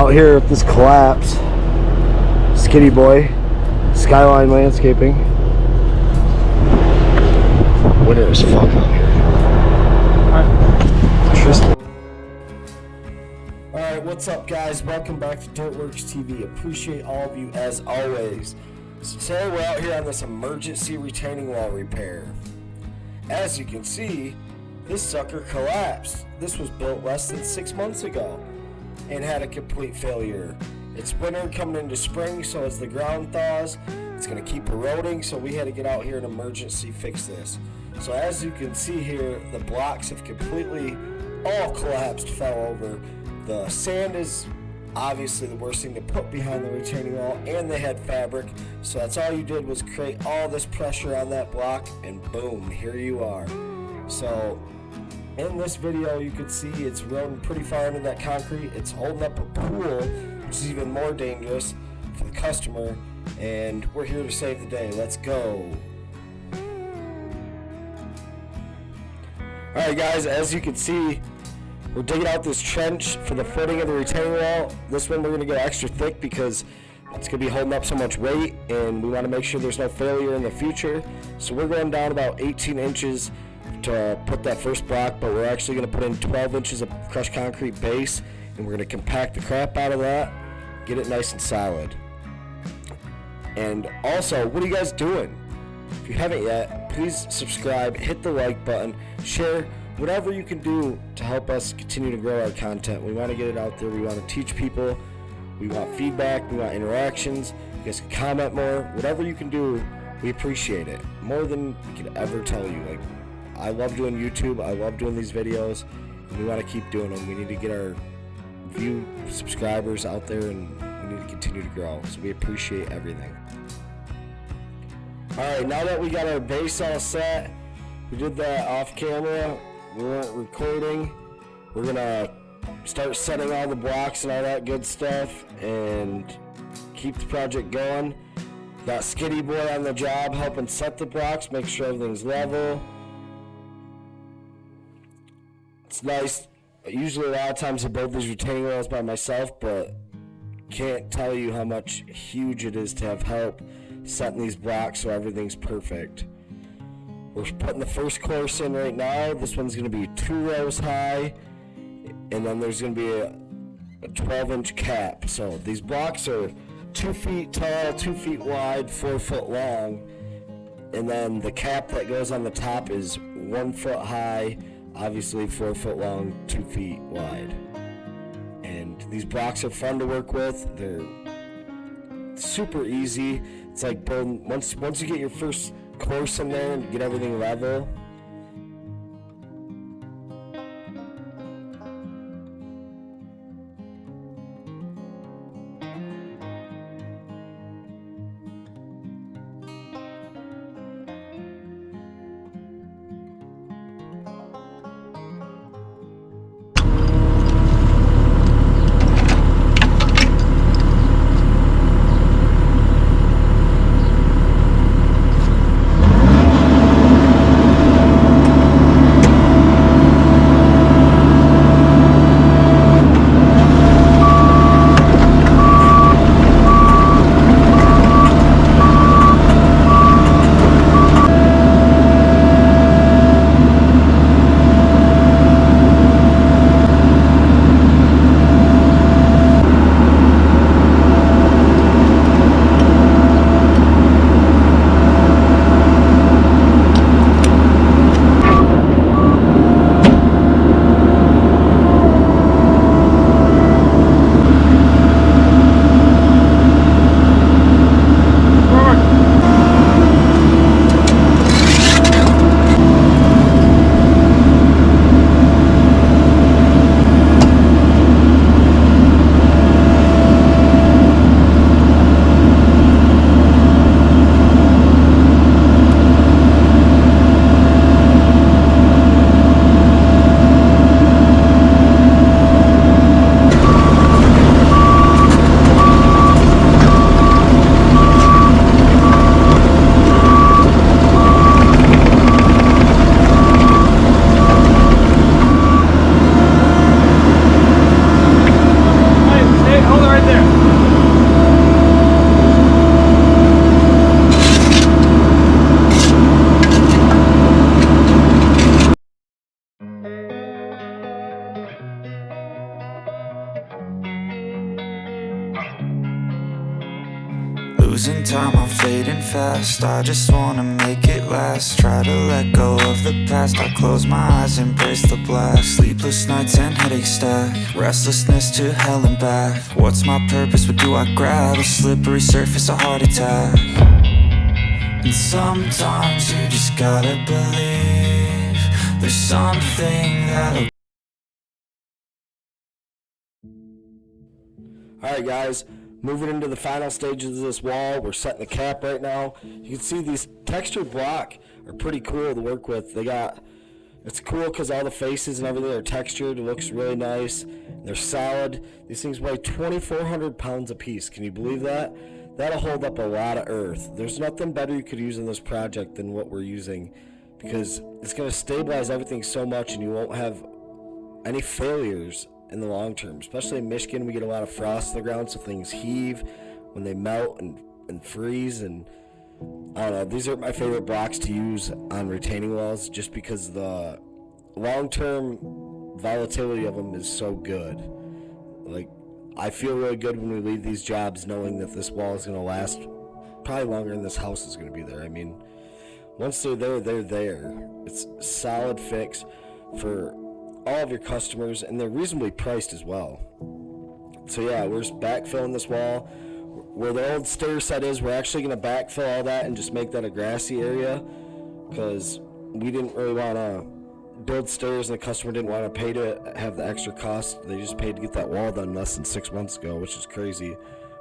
Out here at this collapse, Skitty Boy, Skyline Landscaping. Winter as fuck out here. Tristan. Alright, what's up guys? Welcome back to Dirtworks TV. Appreciate all of you as always. So today we're out here on this emergency retaining wall repair. As you can see, this sucker collapsed. This was built less than 6 months ago and had a complete failure. It's winter coming into spring, so as the ground thaws, it's going to keep eroding, so we had to get out here and emergency fix this. So as you can see here, the blocks have completely all collapsed, fell over. The sand is obviously the worst thing to put behind the retaining wall, and they had fabric, so that's all you did was create all this pressure on that block, and boom, here you are. So in this video you can see it's eroding pretty far into that concrete. It's holding up a pool, which is even more dangerous for the customer, and we're here to save the day. Let's go. Alright guys, as you can see, we're digging out this trench for the footing of the retaining wall. This one we're going to get extra thick because it's going to be holding up so much weight, and we want to make sure there's no failure in the future. So we're going down about 18 inches to put that first block, but we're actually going to put in 12 inches of crushed concrete base, and we're going to compact the crap out of that, get it nice and solid. And also, what are you guys doing? If you haven't yet, please subscribe, hit the like button, share, whatever you can do to help us continue to grow our content. We want to get it out there. We want to teach people. We want feedback. We want interactions. You guys can comment more. Whatever you can do, we appreciate it. More than we could ever tell you. Like, I love doing YouTube. I love doing these videos. And we want to keep doing them. We need to get our subscribers out there, and we need to continue to grow. So we appreciate everything. Alright, now that we got our base all set, we did that off camera. We weren't recording. We're gonna start setting all the blocks and all that good stuff and keep the project going. Got Skitty Boy on the job helping set the blocks, make sure everything's level. It's nice. Usually a lot of times I build these retaining walls by myself, but can't tell you how much huge it is to have help setting these blocks so everything's perfect. We're putting the first course in right now. This one's going to be 2 rows high, and then there's going to be a 12-inch cap. So these blocks are 2 feet tall, 2 feet wide, 4 foot long, and then the cap that goes on the top is 1 foot high, obviously 4 foot long, 2 feet wide. And these blocks are fun to work with. They're super easy. It's like building, once you get your first course in there and get everything level, Losing time, I'm fading fast. I just wanna make it last. Try to let go of the past. I close my eyes, embrace the blast. Sleepless nights and headaches stack. Restlessness to hell and back. What's my purpose? What do I grab? A slippery surface, a heart attack. And sometimes you just gotta believe there's something that'll. Alright guys, moving into the final stages of this wall. We're setting the cap right now. You can see these textured block are pretty cool to work with. It's cool because all the faces and everything are textured. It looks really nice. They're solid. These things weigh 2,400 pounds a piece. Can you believe that? That'll hold up a lot of earth. There's nothing better you could use in this project than what we're using, because it's going to stabilize everything so much and you won't have any failures in the long term. Especially in Michigan, we get a lot of frost in the ground, so things heave when they melt and freeze. And I don't know, these are my favorite blocks to use on retaining walls just because the long-term volatility of them is so good. Like, I feel really good when we leave these jobs knowing that this wall is going to last probably longer than this house is going to be there. I mean, once they're there, they're there. It's a solid fix for all of your customers, and they're reasonably priced as well. So yeah, we're just backfilling this wall. Where the old stair set is, we're actually going to backfill all that and just make that a grassy area, because we didn't really want to build stairs and the customer didn't want to pay to have the extra cost. They just paid to get that wall done less than 6 months ago, which is crazy.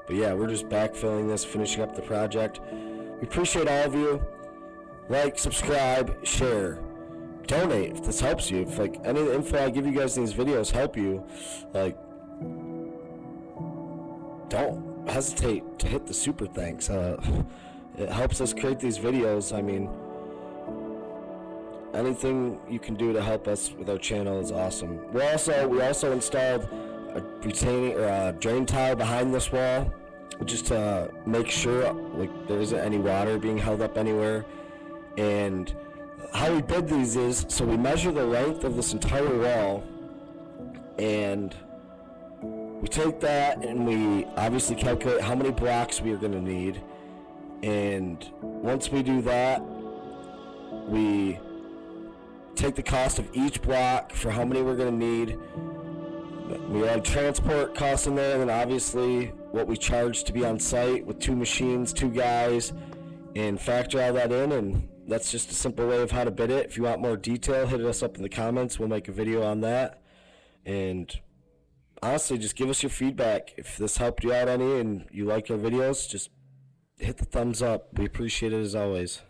But yeah, we're just backfilling this, finishing up the project. We appreciate all of you. Like, subscribe, share, donate if this helps you. If like any of the info I give you guys in these videos help you, like, don't hesitate to hit the super thanks. It helps us create these videos. I mean, anything you can do to help us with our channel is awesome. We also installed a retaining or a drain tile behind this wall, just to make sure like there isn't any water being held up anywhere. And how we bid these is, so we measure the length of this entire wall, and we take that and we obviously calculate how many blocks we are going to need. And once we do that, we take the cost of each block for how many we're going to need. We add transport costs in there, and then obviously what we charge to be on site with 2 machines, 2 guys, and factor all that in. And that's just a simple way of how to bid it. If you want more detail, hit us up in the comments. We'll make a video on that. And honestly, just give us your feedback. If this helped you out any and you like our videos, just hit the thumbs up. We appreciate it as always.